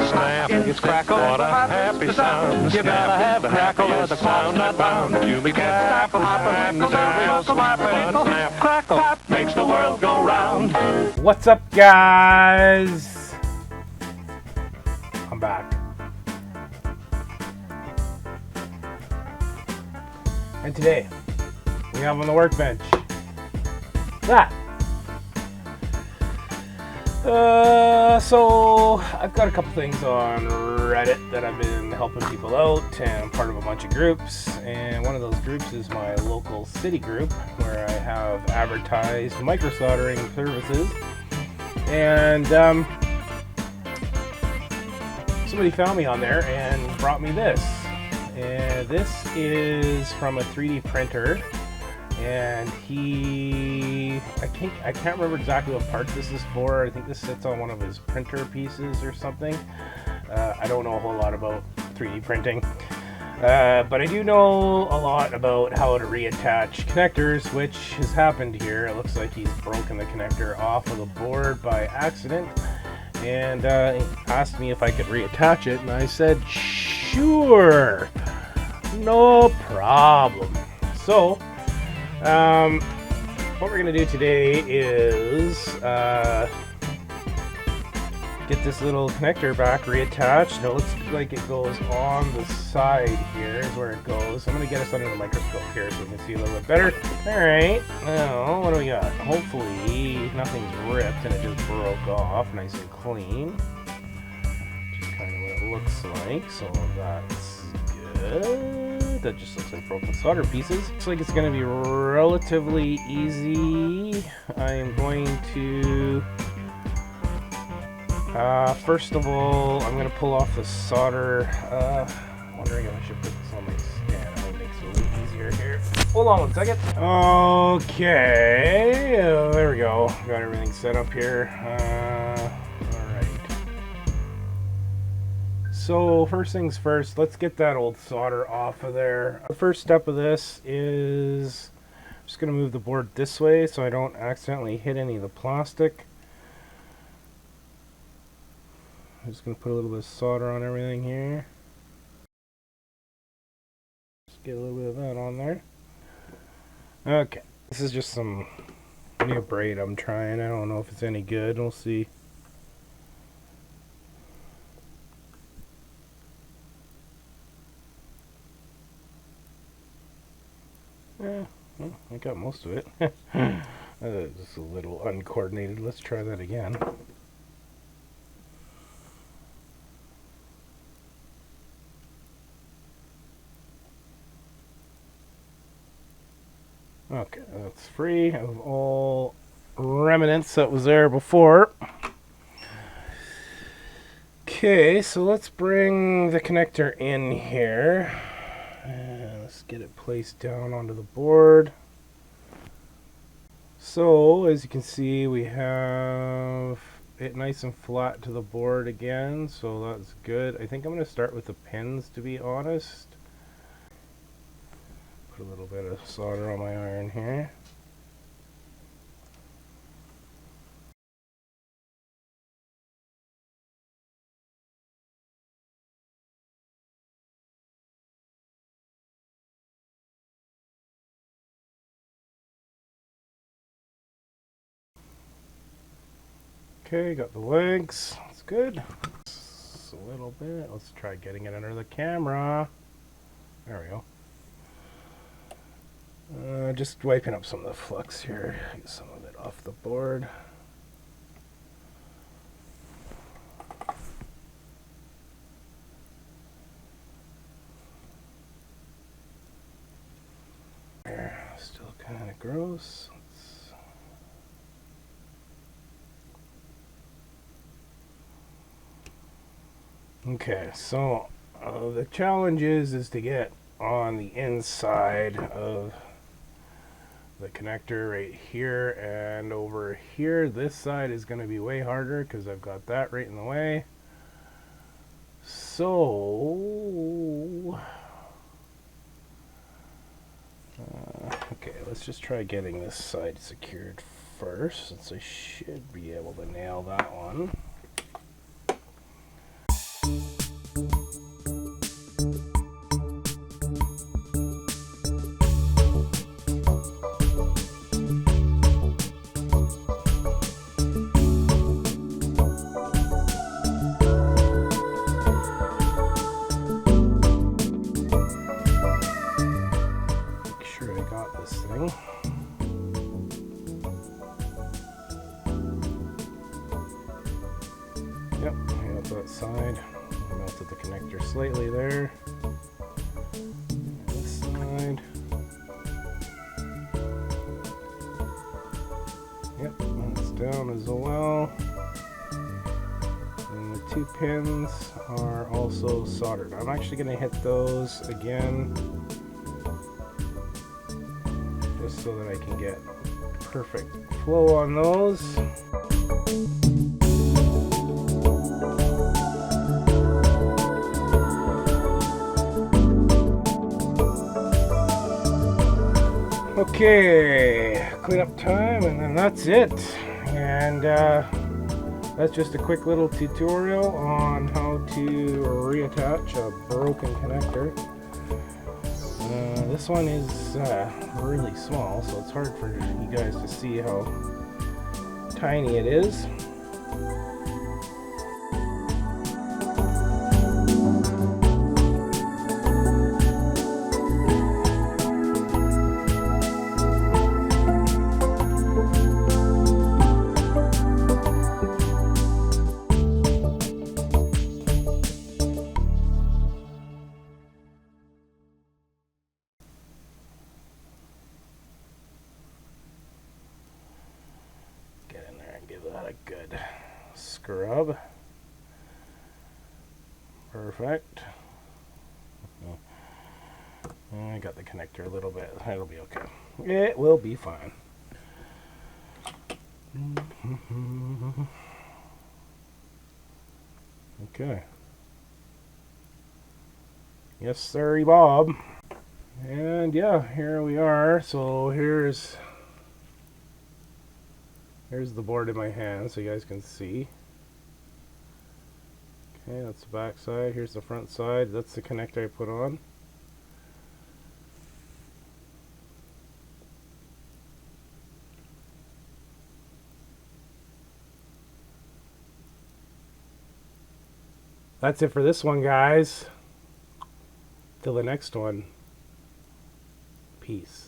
snap, it's crackle, what a happy sound. You gotta have a happiest sound not found. You can't stop hopping, stereo slapping, snap, crackle, pop makes the world go round. What's up, guys? I'm back. And today, we have on the workbench that. So I've got a couple things on Reddit that I've been helping people out, and I'm part of a bunch of groups, and one of those groups is my local city group where I have advertised micro soldering services, and somebody found me on there and brought me this, and this is from a 3D printer. And I can't remember exactly what part this is for. I think this sits on one of his printer pieces or something. I don't know a whole lot about 3D printing, but I do know a lot about how to reattach connectors, which has happened here. It looks like he's broken the connector off of the board by accident, and asked me if I could reattach it, and I said, sure, no problem. So, what we're going to do today is get this little connector back reattached. It looks like it goes on the side here is where it goes. I'm going to get us under the microscope here so we can see a little bit better. Alright, now what do we got? Hopefully nothing's ripped and it just broke off nice and clean. Just kind of what it looks like, so that's good. That just looks like broken solder pieces. Looks like it's going to be relatively easy. I am going to first of all, I'm going to pull off the solder. I'm wondering if I should put this on my stand. That makes it a little easier here. Hold on one second. Okay, there we go. Got everything set up here. So first things first, let's get that old solder off of there. The first step of this is I'm just going to move the board this way so I don't accidentally hit any of the plastic. I'm just going to put a little bit of solder on everything here. Just get a little bit of that on there. Okay, this is just some new braid I'm trying. I don't know if it's any good. We'll see. Yeah, well, I got most of it. Just a little uncoordinated. Let's try that again. Okay, that's free of all remnants that was there before. Okay, so let's bring the connector in here. And let's get it placed down onto the board. So, as you can see, we have it nice and flat to the board again, so that's good. I think I'm going to start with the pins, to be honest. Put a little bit of solder on my iron here. Okay, got the legs. That's good. Just a little bit. Let's try getting it under the camera. There we go. Just wiping up some of the flux here. Get some of it off the board. There, still kind of gross. Okay, so the challenge is to get on the inside of the connector right here, and over here this side is going to be way harder because I've got that right in the way. So okay, let's just try getting this side secured first, since I should be able to nail that one. side. Melted the connector slightly there. This side. Yep, that's down as well. And the 2 pins are also soldered. I'm actually going to hit those again just so that I can get perfect flow on those. Okay, cleanup time, and then that's it. And that's just a quick little tutorial on how to reattach a broken connector. This one is really small, so it's hard for you guys to see how tiny it is. Give that a good scrub. Perfect. I got the connector a little bit. It'll be okay. It will be fine. Okay. Yes, sir, Bob. And yeah, here we are. So here's the board in my hand so you guys can see. Okay, that's the back side. Here's the front side. That's the connector I put on. That's it for this one, guys. Till the next one. Peace.